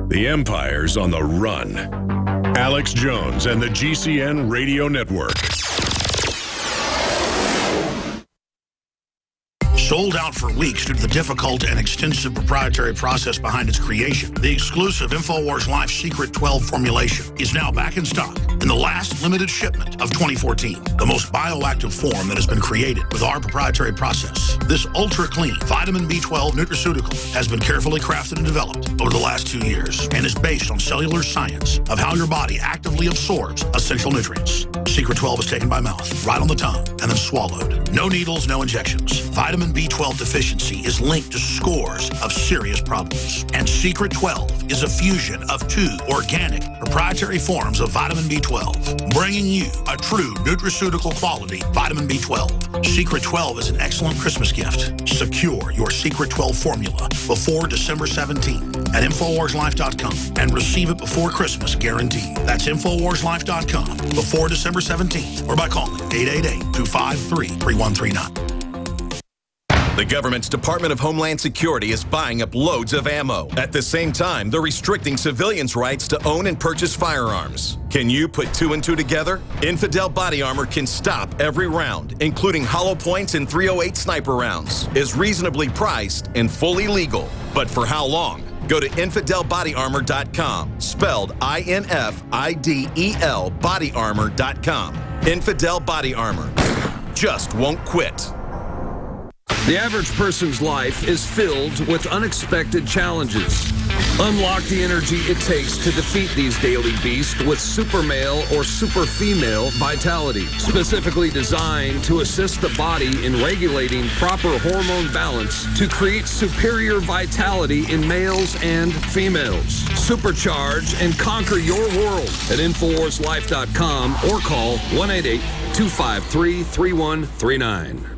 The Empire's on the run. Alex Jones and the GCN Radio Network. Sold out for weeks due to the difficult and extensive proprietary process behind its creation, the exclusive InfoWars Life Secret 12 formulation is now back in stock in the last limited shipment of 2014. The most bioactive form that has been created with our proprietary process. This ultra-clean vitamin B12 nutraceutical has been carefully crafted and developed over the last 2 years and is based on cellular science of how your body actively absorbs essential nutrients. Secret 12 is taken by mouth, right on the tongue, and then swallowed. No needles, no injections. Vitamin B12 deficiency is linked to scores of serious problems. And Secret 12 is a fusion of 2 organic proprietary forms of vitamin B12, bringing you a true nutraceutical quality vitamin B12. Secret 12 is an excellent Christmas gift. Secure your Secret 12 formula before December 17th at InfoWarsLife.com and receive it before Christmas guaranteed. That's InfoWarsLife.com before December 17th or by calling 888-253-3139. The government's Department of Homeland Security is buying up loads of ammo. At the same time, they're restricting civilians' rights to own and purchase firearms. Can you put 2 and 2 together? Infidel Body Armor can stop every round, including hollow points and .308 sniper rounds, is reasonably priced and fully legal. But for how long? Go to InfidelBodyArmor.com, spelled INFIDEL bodyarmor.com. Infidel Body Armor just won't quit. The average person's life is filled with unexpected challenges. Unlock the energy it takes to defeat these daily beasts with super male or super female vitality, specifically designed to assist the body in regulating proper hormone balance to create superior vitality in males and females. Supercharge and conquer your world at InfoWarsLife.com or call 1-888-253-3139.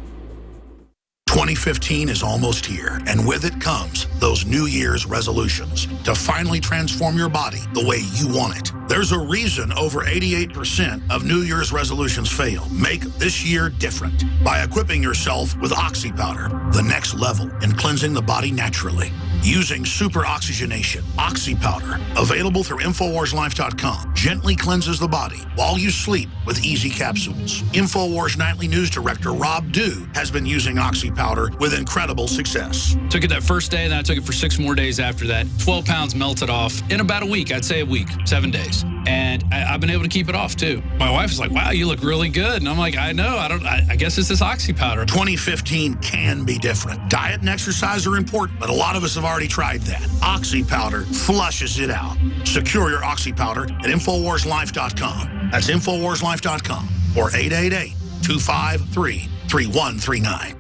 2015 is almost here, and with it comes those New Year's resolutions to finally transform your body the way you want it. There's a reason over 88% of New Year's resolutions fail. Make this year different by equipping yourself with Oxy Powder, the next level in cleansing the body naturally. Using super oxygenation, Oxy Powder, available through InfoWarsLife.com, gently cleanses the body while you sleep with easy capsules. InfoWars Nightly News Director Rob Dew has been using Oxy Powder with incredible success. Took it that first day, and then I took it for 6 more days after that. 12 pounds melted off in about a week. I'd say a week, 7 days. And I've been able to keep it off, too. My wife is like, wow, you look really good. And I'm like, I know. I guess it's this Oxy Powder. 2015 can be different. Diet and exercise are important, but a lot of us have already tried that. Oxy Powder flushes it out. Secure your Oxy Powder at InfoWarsLife.com. That's InfoWarsLife.com or 888-253-3139.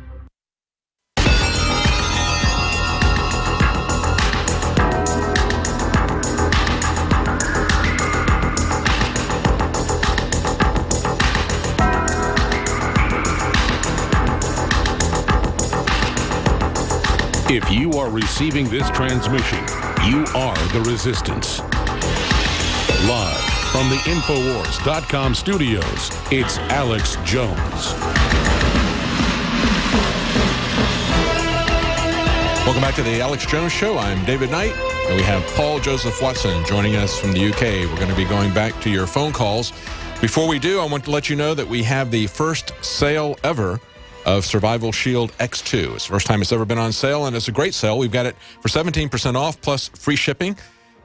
If you are receiving this transmission, you are the Resistance. Live from the Infowars.com studios, it's Alex Jones. Welcome back to the Alex Jones Show. I'm David Knight, and we have Paul Joseph Watson joining us from the UK. We're going to be going back to your phone calls. Before we do, I want to let you know that we have the first sale ever of Survival Shield X2. It's the first time it's ever been on sale, and it's a great sale. We've got it for 17% off plus free shipping.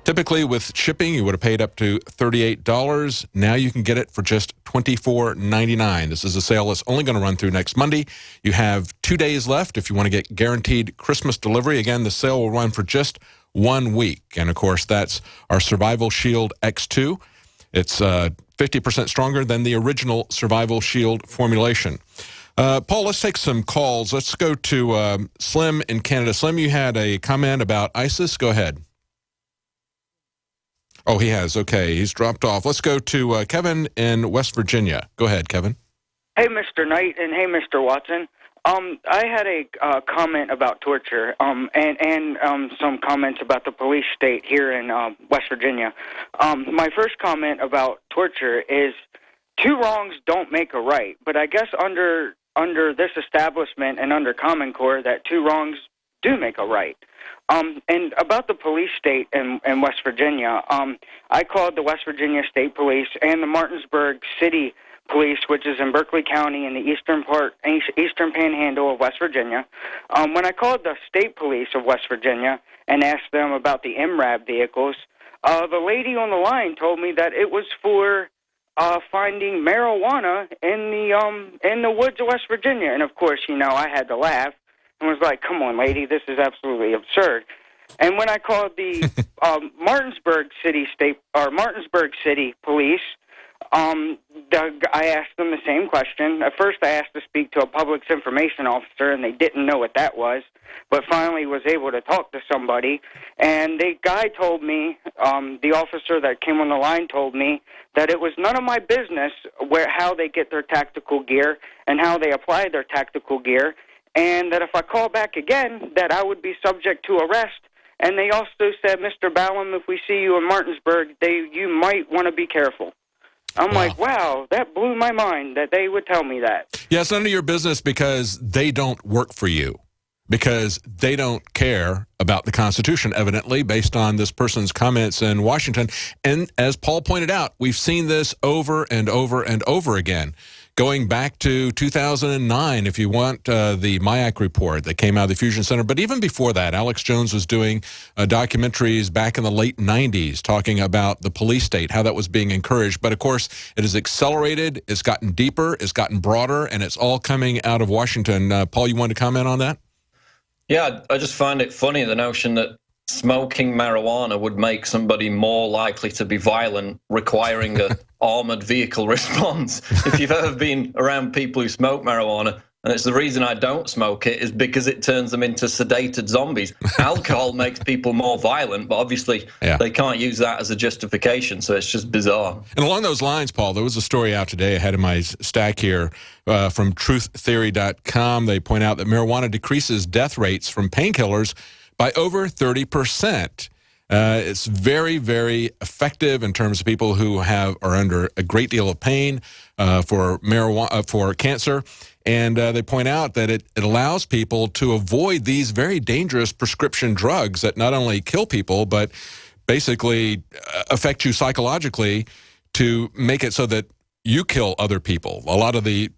Typically, with shipping, you would have paid up to $38. Now you can get it for just $24.99. This is a sale that's only going to run through next Monday. You have 2 days left if you want to get guaranteed Christmas delivery. Again, the sale will run for just 1 week. And, of course, that's our Survival Shield X2. It's 50% stronger than the original Survival Shield formulation. Paul, let's take some calls. Let's go to Slim in Canada. Slim, you had a comment about ISIS. Go ahead. Oh, he has. Okay, he's dropped off. Let's go to Kevin in West Virginia. Go ahead, Kevin. Hey, Mr. Knight, and hey, Mr. Watson. I had a comment about torture and some comments about the police state here in West Virginia. My first comment about torture is 2 wrongs don't make a right, but I guess under this establishment and under Common Core that 2 wrongs do make a right. And about the police state in West Virginia, I called the West Virginia State Police and the Martinsburg City Police, which is in Berkeley County in the eastern panhandle of West Virginia. When I called the State Police of West Virginia and asked them about the MRAP vehicles, the lady on the line told me that it was for finding marijuana in the woods of West Virginia. And of course, I had to laugh and was like, "Come on, lady, this is absolutely absurd." And when I called the Martinsburg City Police, I asked them the same question. At first, I asked to speak to a public information officer, and they didn't know what that was, but finally was able to talk to somebody. And the guy told me, the officer that came on the line told me that it was none of my business how they get their tactical gear and how they apply their tactical gear, and that if I call back again, that I would be subject to arrest. And they also said, "Mr. Ballum, if we see you in Martinsburg, you might want to be careful." I'm like, wow, that blew my mind that they would tell me that. Yeah, it's none of your business because they don't work for you, because they don't care about the Constitution, evidently, based on this person's comments in Washington. And as Paul pointed out, we've seen this over and over and over again. Going back to 2009, if you want the MIAC report that came out of the Fusion Center. But even before that, Alex Jones was doing documentaries back in the late 90s talking about the police state, how that was being encouraged. But, of course, it has accelerated, it's gotten deeper, it's gotten broader, and it's all coming out of Washington. Paul, you wanted to comment on that? Yeah, I just find it funny, the notion that smoking marijuana would make somebody more likely to be violent, requiring an armored vehicle response. If you've ever been around people who smoke marijuana, and it's the reason I don't smoke it, is because it turns them into sedated zombies. Alcohol makes people more violent, but obviously they can't use that as a justification, so it's just bizarre. And along those lines, Paul, there was a story out today I had in my stack here from truththeory.com. They point out that marijuana decreases death rates from painkillers by over 30%. It's very, very effective in terms of people who are under a great deal of pain for cancer. And they point out that it allows people to avoid these very dangerous prescription drugs that not only kill people, but basically affect you psychologically to make it so that you kill other people.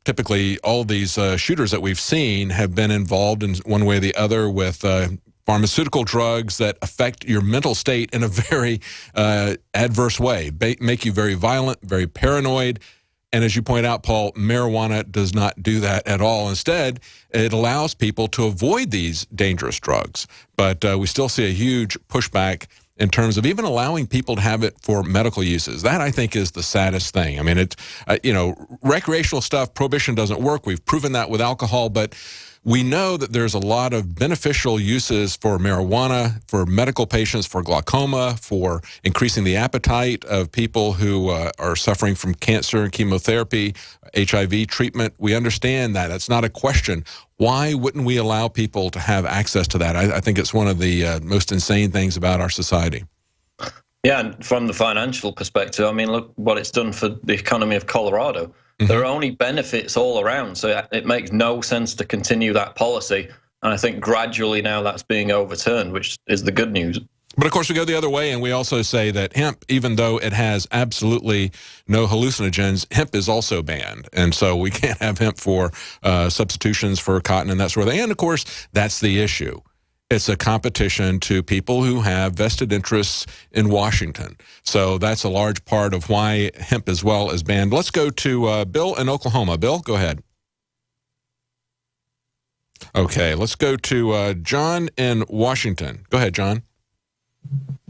Typically all of these shooters that we've seen have been involved in one way or the other with pharmaceutical drugs that affect your mental state in a very adverse way, make you very violent, very paranoid. And as you point out, Paul, marijuana does not do that at all. Instead, it allows people to avoid these dangerous drugs. But we still see a huge pushback in terms of even allowing people to have it for medical uses. That, I think, is the saddest thing. I mean, it's, recreational stuff, prohibition doesn't work. We've proven that with alcohol, but we know that there's a lot of beneficial uses for marijuana, for medical patients, for glaucoma, for increasing the appetite of people who are suffering from cancer and chemotherapy, HIV treatment. We understand that. That's not a question. Why wouldn't we allow people to have access to that? I think it's one of the most insane things about our society. Yeah, and from the financial perspective, I mean, look what it's done for the economy of Colorado. There are only benefits all around, so it makes no sense to continue that policy. And I think gradually now that's being overturned, which is the good news. But, of course, we go the other way, and we also say that hemp, even though it has absolutely no hallucinogens, hemp is also banned. And so we can't have hemp for substitutions for cotton and that sort of thing. And, of course, that's the issue. It's a competition to people who have vested interests in Washington. So that's a large part of why hemp as well is banned. Let's go to Bill in Oklahoma. Bill, go ahead. Okay, let's go to John in Washington. Go ahead, John.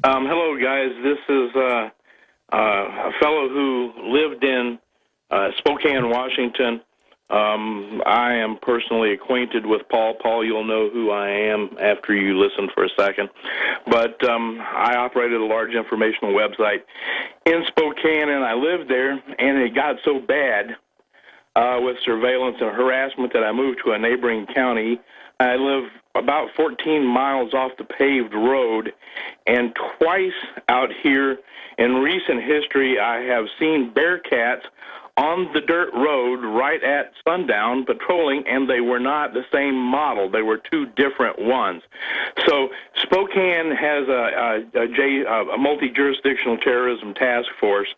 Hello, guys. This is a fellow who lived in Spokane, Washington. I am personally acquainted with Paul. Paul, you'll know who I am after you listen for a second. But I operated a large informational website in Spokane, and I lived there, and it got so bad with surveillance and harassment that I moved to a neighboring county. I live about 14 miles off the paved road, and twice out here in recent history I have seen bear cats on the dirt road right at sundown patrolling, and they were not the same model. They were two different ones. So Spokane has a multi-jurisdictional terrorism task force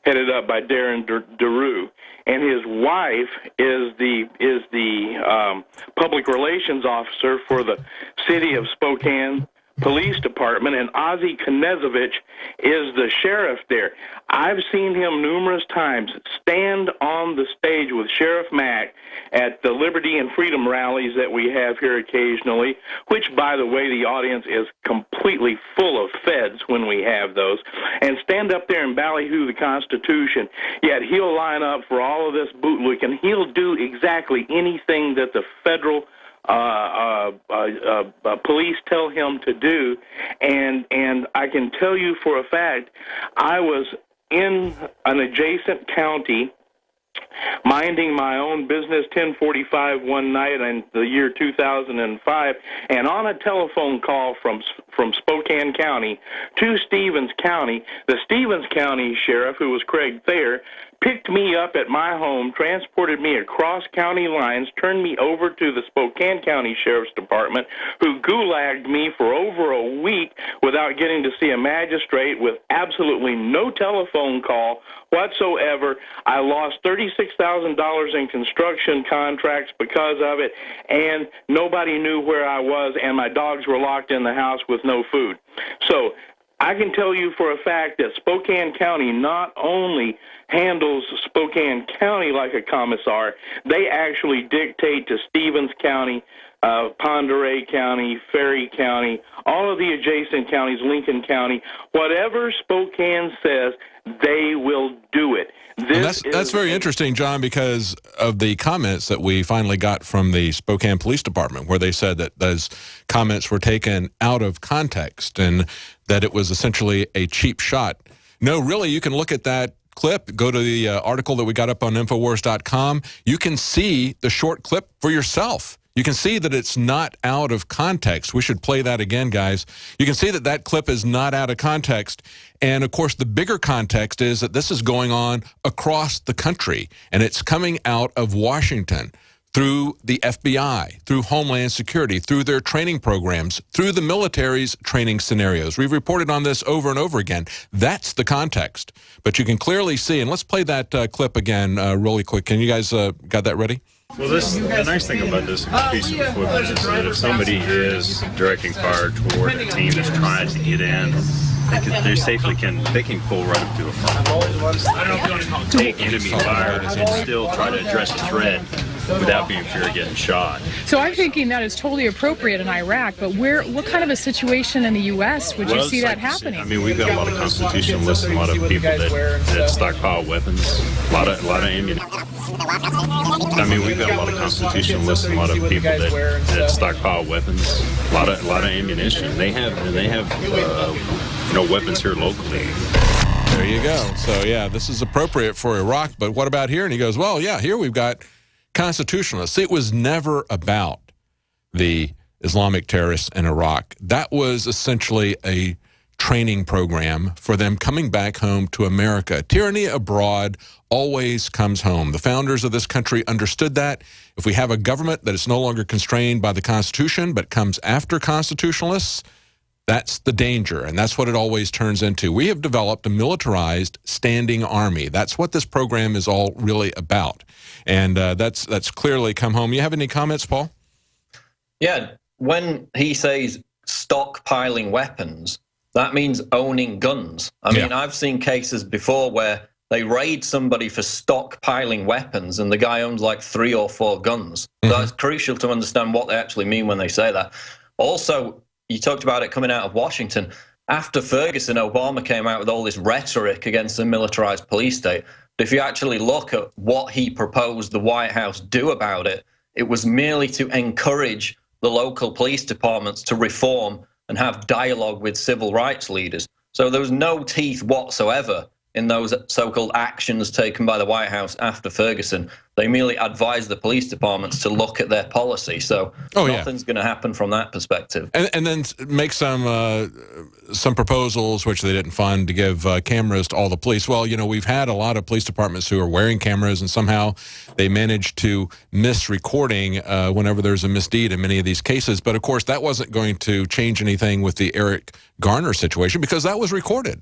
headed up by Darren DeRue, and his wife is the public relations officer for the city of Spokane Police Department, and Ozzie Knezovich is the sheriff there. I've seen him numerous times stand on the stage with Sheriff Mack at the Liberty and Freedom rallies that we have here occasionally, which, by the way, the audience is completely full of feds when we have those, and stand up there and ballyhoo the Constitution, yet he'll line up for all of this bootlick, and he'll do exactly anything that the federal police tell him to do, and I can tell you for a fact, I was in an adjacent county minding my own business, 10:45 one night in the year 2005, and on a telephone call from Spokane County to Stevens County, the Stevens County sheriff, who was Craig Thayer, picked me up at my home, transported me across county lines, turned me over to the Spokane County Sheriff's Department, who gulagged me for over a week without getting to see a magistrate, with absolutely no telephone call whatsoever. I lost $36,000 in construction contracts because of it, and nobody knew where I was, and my dogs were locked in the house with no food. So I can tell you for a fact that Spokane County not only handles Spokane County like a commissar, they actually dictate to Stevens County, Pend Oreille County, Ferry County, all of the adjacent counties, Lincoln County, whatever Spokane says, they will do it. That's very interesting, John, because of the comments that we finally got from the Spokane Police Department, where they said that those comments were taken out of context and that it was essentially a cheap shot. No, really, you can look at that clip, go to the article that we got up on Infowars.com. You can see the short clip for yourself. You can see that it's not out of context. We should play that again, guys. You can see that that clip is not out of context. And, of course, the bigger context is that this is going on across the country, and it's coming out of Washington through the FBI, through Homeland Security, through their training programs, through the military's training scenarios. We've reported on this over and over again. That's the context. But you can clearly see, and let's play that clip again really quick. Can you guys got that ready? Well, the nice thing about this piece of equipment is that if somebody is directing fire toward a team that's trying to get in, they safely can pull right up to a front, take enemy fire, and still try to address the threat without being fear of getting shot. So I'm thinking that is totally appropriate in Iraq, but what kind of a situation in the U.S. would you see that happening? I mean, we've got a lot of constitutionalists and a lot of people that stockpile weapons, a lot of ammunition. I mean, we've got a lot of constitutionalists and a lot of people that stockpile weapons, a lot of ammunition. They have weapons here locally. There you go. So yeah, this is appropriate for Iraq, but what about here? And he goes, well, yeah, here we've got constitutionalists. It was never about the Islamic terrorists in Iraq. That was essentially a training program for them coming back home to America. Tyranny abroad always comes home. The founders of this country understood that. If we have a government that is no longer constrained by the Constitution but comes after constitutionalists, that's the danger, and that's what it always turns into. We have developed a militarized standing army. That's what this program is all really about, and that's clearly come home. You have any comments, Paul? Yeah, when he says stockpiling weapons, that means owning guns. I mean, I've seen cases before where they raid somebody for stockpiling weapons, and the guy owns like 3 or 4 guns. Mm-hmm. So it's crucial to understand what they actually mean when they say that. Also, you talked about it coming out of Washington. After Ferguson, Obama came out with all this rhetoric against the militarized police state. But if you actually look at what he proposed the White House do about it, it was merely to encourage the local police departments to reform and have dialogue with civil rights leaders. So there was no teeth whatsoever in those so-called actions taken by the White House after Ferguson. They merely advised the police departments to look at their policy. So nothing's going to happen from that perspective. And then make some proposals, which they didn't fund, to give cameras to all the police. Well, we've had a lot of police departments who are wearing cameras, and somehow they managed to miss recording whenever there's a misdeed in many of these cases. But, of course, that wasn't going to change anything with the Eric Garner situation because that was recorded.